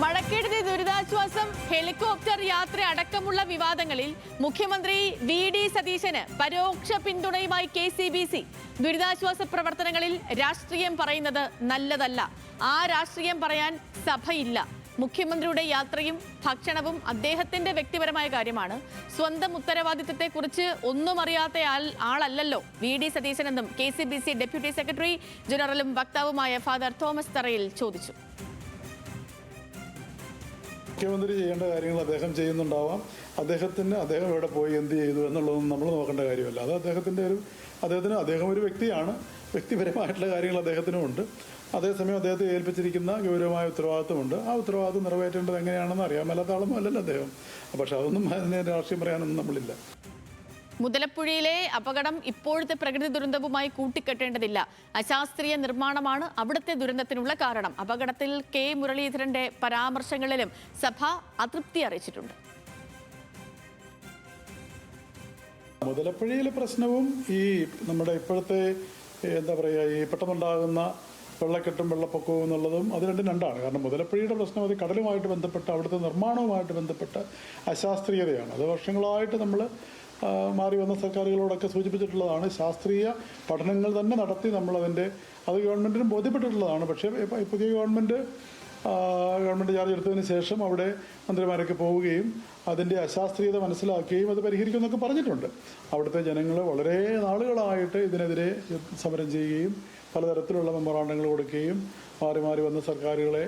മഴക്കെടുതി ദുരിതാശ്വാസം ഹെലികോപ്റ്റർ യാത്ര അടക്കമുള്ള വിവാദങ്ങളിൽ മുഖ്യമന്ത്രി വി.ഡി. സതീശന് പരോക്ഷ പിന്തുണയുമായി കെ.സി.ബി.സി. ദുരിതാശ്വാസ പ്രവർത്തനങ്ങളിൽ രാഷ്ട്രീയം പറയുന്നത് നല്ലതല്ല. ആ രാഷ്ട്രീയം പറയാൻ സഭയില്ല. മുഖ്യമന്ത്രിയുടെ യാത്രയും ഭക്ഷണവും അദ്ദേഹത്തിന്റെ വ്യക്തിപരമായ കാര്യമാണ്. സ്വന്തം ഉത്തരവാദിത്തത്തെക്കുറിച്ച് ഒന്നും അറിയാത്ത ആളല്ലല്ലോ വി.ഡി. സതീശനെന്നും കെ.സി.ബി.സി. ഡെപ്യൂട്ടി സെക്രട്ടറി ജനറലും വക്താവുമായ ഫാദർ തോമസ് തറയിൽ ചോദിച്ചു. മുഖ്യമന്ത്രി ചെയ്യേണ്ട കാര്യങ്ങൾ അദ്ദേഹം ചെയ്യുന്നുണ്ടാവാം. അദ്ദേഹം എവിടെ പോയി എന്ത് ചെയ്തു എന്നുള്ളതൊന്നും നമ്മൾ നോക്കേണ്ട കാര്യമല്ല. അത് അദ്ദേഹം ഒരു വ്യക്തിയാണ്. വ്യക്തിപരമായിട്ടുള്ള കാര്യങ്ങൾ അദ്ദേഹത്തിനും ഉണ്ട്. അതേസമയം അദ്ദേഹത്തെ ഏൽപ്പിച്ചിരിക്കുന്ന ഗൗരവമായ ഉത്തരവാദിത്വമുണ്ട്. ആ ഉത്തരവാദിത്വം നിറവേറ്റേണ്ടത് എങ്ങനെയാണെന്ന് അറിയാൻ മേലാത്ത ആളൊന്നും അല്ലല്ലോ അദ്ദേഹം. പക്ഷെ അതൊന്നും അതിനെ രാഷ്ട്രീയം പറയാനൊന്നും നമ്മളില്ല. മുതലപ്പുഴയിലെ അപകടം ഇപ്പോഴത്തെ പ്രകൃതി ദുരന്തവുമായി കൂട്ടിക്കെട്ടേണ്ടതില്ല. അശാസ്ത്രീയ നിർമ്മാണമാണ് അവിടുത്തെ ദുരന്തത്തിനുള്ള കാരണം. അപകടത്തിൽ കെ മുരളീധരന്റെ പരാമർശങ്ങളിലും സഭ അതൃപ്തി അറിയിച്ചിട്ടുണ്ട്. മുതലപ്പുഴയിലെ പ്രശ്നവും ഈ നമ്മുടെ ഇപ്പോഴത്തെ ഈ പെട്ടെന്നുണ്ടാകുന്ന വെള്ളക്കെട്ടും വെള്ളപ്പൊക്കവും എന്നുള്ളതും അത് രണ്ടാണ്. കാരണം മുതലപ്പുഴയുടെ പ്രശ്നം അത് കടലുമായിട്ട് ബന്ധപ്പെട്ട് അവിടുത്തെ നിർമ്മാണവുമായിട്ട് ബന്ധപ്പെട്ട അശാസ്ത്രീയതയാണ്. അത് വർഷങ്ങളായിട്ട് നമ്മൾ മാറി വന്ന സർക്കാരുകളോടൊക്കെ സൂചിപ്പിച്ചിട്ടുള്ളതാണ്. ശാസ്ത്രീയ പഠനങ്ങൾ തന്നെ നടത്തി അത് ഗവൺമെൻറ്റിനും ബോധ്യപ്പെട്ടിട്ടുള്ളതാണ്. പക്ഷേ പുതിയ ഗവൺമെൻറ് ചാർജ് എടുത്തതിന് ശേഷം അവിടെ മന്ത്രിമാരൊക്കെ പോവുകയും അതിൻ്റെ അശാസ്ത്രീയത മനസ്സിലാക്കുകയും അത് പരിഹരിക്കുമെന്നൊക്കെ പറഞ്ഞിട്ടുണ്ട്. അവിടുത്തെ ജനങ്ങൾ വളരെ നാളുകളായിട്ട് ഇതിനെതിരെ സമരം ചെയ്യുകയും പലതരത്തിലുള്ള മെമ്മോറാണ്ടങ്ങൾ കൊടുക്കുകയും മാറി വന്ന സർക്കാരുകളെ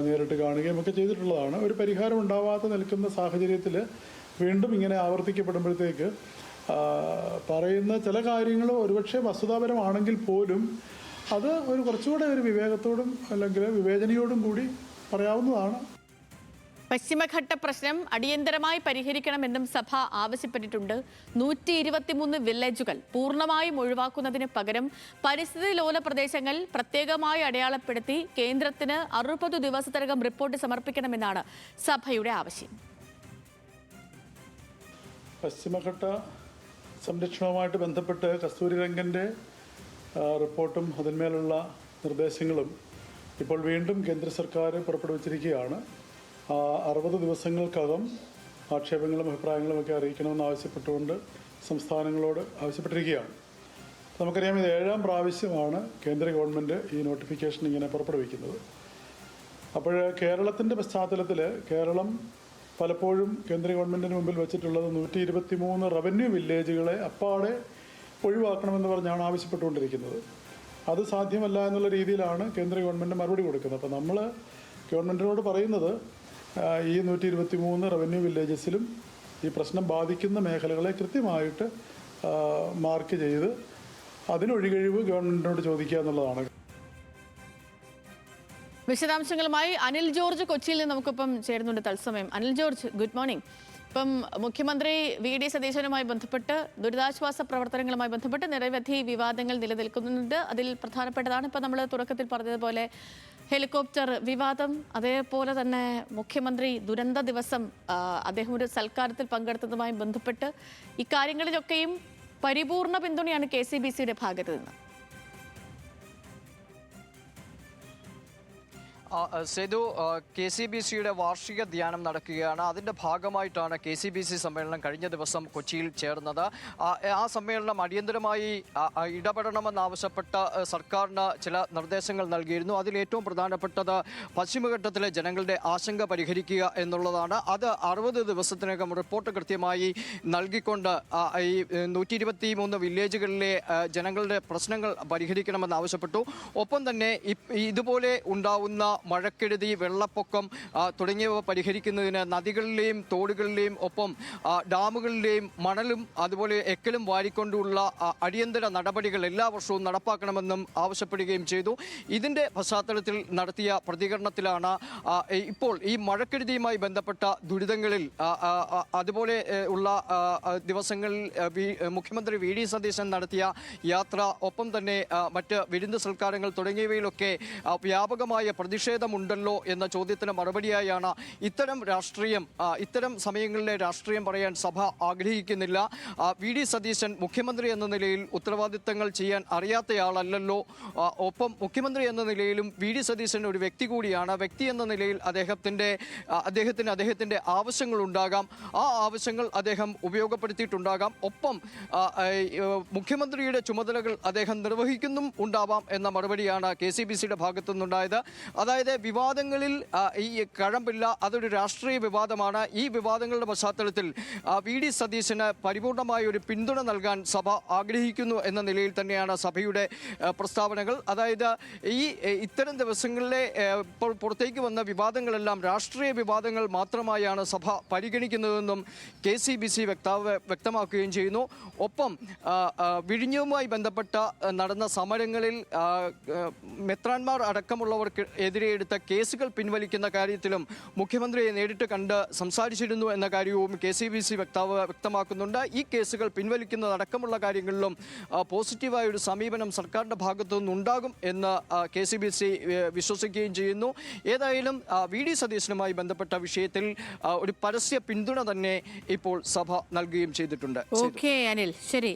നേരിട്ട് കാണുകയും ഒക്കെ ചെയ്തിട്ടുള്ളതാണ്. ഒരു പരിഹാരം ഉണ്ടാവാതെ നിൽക്കുന്ന സാഹചര്യത്തിൽ വീണ്ടും ഇങ്ങനെ ആവർത്തിക്കപ്പെടുമ്പോഴത്തേക്ക് പറയുന്ന ചില കാര്യങ്ങൾ ഒരുപക്ഷെ വസ്തുതാപരമാണെങ്കിൽ പോലും അത് കുറച്ചുകൂടെ ഒരു വിവേകത്തോടും അല്ലെങ്കിൽ വിവേചനയോടും കൂടി പറയാവുന്നതാണ്. പശ്ചിമഘട്ട പ്രശ്നം അടിയന്തരമായി പരിഹരിക്കണമെന്നും സഭ ആവശ്യപ്പെട്ടിട്ടുണ്ട്. 123 വില്ലേജുകൾ പൂർണ്ണമായും ഒഴിവാക്കുന്നതിന് പകരം പരിസ്ഥിതി ലോല പ്രദേശങ്ങൾ പ്രത്യേകമായി അടയാളപ്പെടുത്തി കേന്ദ്രത്തിന് 60 ദിവസത്തിനകം റിപ്പോർട്ട് സമർപ്പിക്കണമെന്നാണ് സഭയുടെ ആവശ്യം. പശ്ചിമഘട്ട സംരക്ഷണവുമായിട്ട് ബന്ധപ്പെട്ട് കസ്തൂരിരംഗൻ്റെ റിപ്പോർട്ടും അതിന്മേലുള്ള നിർദ്ദേശങ്ങളും ഇപ്പോൾ വീണ്ടും കേന്ദ്ര സർക്കാർ പുറപ്പെടുവിച്ചിരിക്കുകയാണ്. 60 ദിവസങ്ങൾക്കകം ആക്ഷേപങ്ങളും അഭിപ്രായങ്ങളും ഒക്കെ അറിയിക്കണമെന്ന് ആവശ്യപ്പെട്ടുകൊണ്ട് സംസ്ഥാനങ്ങളോട് ആവശ്യപ്പെട്ടിരിക്കുകയാണ്. നമുക്കറിയാം, ഇത് 7ാം പ്രാവശ്യമാണ് കേന്ദ്ര ഗവൺമെൻറ് ഈ നോട്ടിഫിക്കേഷൻ ഇങ്ങനെ പുറപ്പെടുവിക്കുന്നത്. അപ്പോൾ കേരളത്തിൻ്റെ പശ്ചാത്തലത്തിൽ കേരളം പലപ്പോഴും കേന്ദ്ര ഗവൺമെൻറ്റിന് മുമ്പിൽ വെച്ചിട്ടുള്ളത് 123 റവന്യൂ വില്ലേജുകളെ അപ്പാടെ ഒഴിവാക്കണമെന്ന് പറഞ്ഞാണ് ആവശ്യപ്പെട്ടുകൊണ്ടിരിക്കുന്നത്. അത് സാധ്യമല്ല എന്നുള്ള രീതിയിലാണ് കേന്ദ്ര ഗവൺമെൻറ് മറുപടി കൊടുക്കുന്നത്. അപ്പോൾ നമ്മൾ ഗവൺമെൻറ്റിനോട് പറയുന്നത് ഈ 123 റവന്യൂ വില്ലേജസിലും ഈ പ്രശ്നം ബാധിക്കുന്ന മേഖലകളെ കൃത്യമായിട്ട് മാർക്ക് ചെയ്ത് അതിനൊഴികഴിവ് ഗവൺമെൻറ്റിനോട് ചോദിക്കുക എന്നുള്ളതാണ്. വിശദാംശങ്ങളുമായി അനിൽ ജോർജ് കൊച്ചിയിൽ നിന്ന് നമുക്കിപ്പം ചേരുന്നുണ്ട് തത്സമയം. Anil George, good morning. ഇപ്പം മുഖ്യമന്ത്രി വി.ഡി. സതീശനുമായി ബന്ധപ്പെട്ട് ദുരിതാശ്വാസ പ്രവർത്തനങ്ങളുമായി ബന്ധപ്പെട്ട് നിരവധി വിവാദങ്ങൾ നിലനിൽക്കുന്നുണ്ട്. അതിൽ പ്രധാനപ്പെട്ടതാണ് ഇപ്പം നമ്മൾ തുടക്കത്തിൽ പറഞ്ഞതുപോലെ ഹെലികോപ്റ്റർ വിവാദം. അതേപോലെ തന്നെ മുഖ്യമന്ത്രി ദുരന്ത ദിവസം അദ്ദേഹം ഒരു സൽക്കാരത്തിൽ പങ്കെടുത്തതുമായി ബന്ധപ്പെട്ട് ഇക്കാര്യങ്ങളിലൊക്കെയും പരിപൂർണ പിന്തുണയാണ് കെ.സി.ബി.സിയുടെ ഭാഗത്ത് നിന്ന്. സേതു, കെ.സി.ബി.സിയുടെ വാർഷിക ധ്യാനം നടക്കുകയാണ്. അതിൻ്റെ ഭാഗമായിട്ടാണ് കെ.സി.ബി.സി സമ്മേളനം കഴിഞ്ഞ ദിവസം കൊച്ചിയിൽ ചേർന്നത്. ആ സമ്മേളനം അടിയന്തരമായി ഇടപെടണമെന്നാവശ്യപ്പെട്ട സർക്കാരിന് ചില നിർദ്ദേശങ്ങൾ നൽകിയിരുന്നു. അതിലേറ്റവും പ്രധാനപ്പെട്ടത് പശ്ചിമഘട്ടത്തിലെ ജനങ്ങളുടെ ആശങ്ക പരിഹരിക്കുക എന്നുള്ളതാണ്. അത് 60 ദിവസത്തിനകം റിപ്പോർട്ട് കൃത്യമായി നൽകിക്കൊണ്ട് ഈ 123 വില്ലേജുകളിലെ ജനങ്ങളുടെ പ്രശ്നങ്ങൾ പരിഹരിക്കണമെന്ന് ആവശ്യപ്പെട്ടു. ഒപ്പം തന്നെ ഇതുപോലെ ഉണ്ടാവുന്ന മഴക്കെടുതി, വെള്ളപ്പൊക്കം തുടങ്ങിയവ പരിഹരിക്കുന്നതിന് നദികളിലെയും തോടുകളിലെയും ഒപ്പം ഡാമുകളിലെയും മണലും അതുപോലെ എക്കലും വാരിക്കൊണ്ടുള്ള അടിയന്തര നടപടികൾ എല്ലാ വർഷവും നടപ്പാക്കണമെന്നും ആവശ്യപ്പെടുകയും ചെയ്തു. ഇതിൻ്റെ പശ്ചാത്തലത്തിൽ നടത്തിയ പ്രതികരണത്തിലാണ് ഇപ്പോൾ ഈ മഴക്കെടുതിയുമായി ബന്ധപ്പെട്ട ദുരിതങ്ങളിൽ അതുപോലെ ഉള്ള ദിവസങ്ങളിൽ മുഖ്യമന്ത്രി വി.ഡി. സതീശൻ നടത്തിയ യാത്ര, ഒപ്പം തന്നെ മറ്റ് വിരുന്ന് സൽക്കാരങ്ങൾ തുടങ്ങിയവയിലൊക്കെ വ്യാപകമായ പ്രതിഷേധ പ്രതിഷേധമുണ്ടല്ലോ എന്ന ചോദ്യത്തിന് മറുപടിയായാണ് ഇത്തരം സമയങ്ങളിലെ രാഷ്ട്രീയം പറയാൻ സഭ ആഗ്രഹിക്കുന്നില്ല. വി ഡി സതീശൻ മുഖ്യമന്ത്രി എന്ന നിലയിൽ ഉത്തരവാദിത്തങ്ങൾ ചെയ്യാൻ അറിയാത്തയാളല്ലല്ലോ. ഒപ്പം മുഖ്യമന്ത്രി എന്ന നിലയിലും വി ഡി സതീശൻ ഒരു വ്യക്തി കൂടിയാണ്. വ്യക്തി എന്ന നിലയിൽ അദ്ദേഹത്തിന്റെ ആവശ്യങ്ങളുണ്ടാകാം. ആ ആവശ്യങ്ങൾ അദ്ദേഹം ഉപയോഗപ്പെടുത്തിയിട്ടുണ്ടാകാം. ഒപ്പം മുഖ്യമന്ത്രിയുടെ ചുമതലകൾ അദ്ദേഹം നിർവഹിക്കുന്നും ഉണ്ടാവാം എന്ന മറുപടിയാണ് KCBCയുടെ ഭാഗത്തു നിന്നുണ്ടായത്. അതായത് വിവാദങ്ങളിൽ ഈ കഴമ്പില്ല, അതൊരു രാഷ്ട്രീയ വിവാദമാണ്. ഈ വിവാദങ്ങളുടെ പശ്ചാത്തലത്തിൽ വി ഡി സതീശന് പരിപൂർണമായ ഒരു പിന്തുണ നൽകാൻ സഭ ആഗ്രഹിക്കുന്നു എന്ന നിലയിൽ തന്നെയാണ് സഭയുടെ പ്രസ്താവനകൾ. അതായത് ഇത്തരം ദിവസങ്ങളിലെ ഇപ്പോൾ പുറത്തേക്ക് വന്ന വിവാദങ്ങളെല്ലാം രാഷ്ട്രീയ വിവാദങ്ങൾ മാത്രമായാണ് സഭ പരിഗണിക്കുന്നതെന്നും KCBC വ്യക്തമാക്കുകയും ചെയ്യുന്നു. ഒപ്പം വിഴിഞ്ഞവുമായി ബന്ധപ്പെട്ട നടന്ന സമരങ്ങളിൽ മെത്രാൻമാർ അടക്കമുള്ളവർക്ക് എതിരെ എടുത്ത കേസുകൾ പിൻവലിക്കുന്ന കാര്യത്തിലും മുഖ്യമന്ത്രിയെ നേരിട്ട് കണ്ട് സംസാരിച്ചിരുന്നു എന്ന കാര്യവും KCBC വ്യക്തമാക്കുന്നുണ്ട്. ഈ കേസുകൾ പിൻവലിക്കുന്നതടക്കമുള്ള കാര്യങ്ങളിലും പോസിറ്റീവായ ഒരു സമീപനം സർക്കാരിൻ്റെ ഭാഗത്തു നിന്നുണ്ടാകും എന്ന് KCBC വിശ്വസിക്കുകയും ചെയ്യുന്നു. ഏതായാലും വി ഡി സതീശനുമായി ബന്ധപ്പെട്ട വിഷയത്തിൽ ഒരു പരസ്യ പിന്തുണ തന്നെ ഇപ്പോൾ സഭ നൽകുകയും ചെയ്തിട്ടുണ്ട്. ഓക്കെ അനിൽ, ശരി.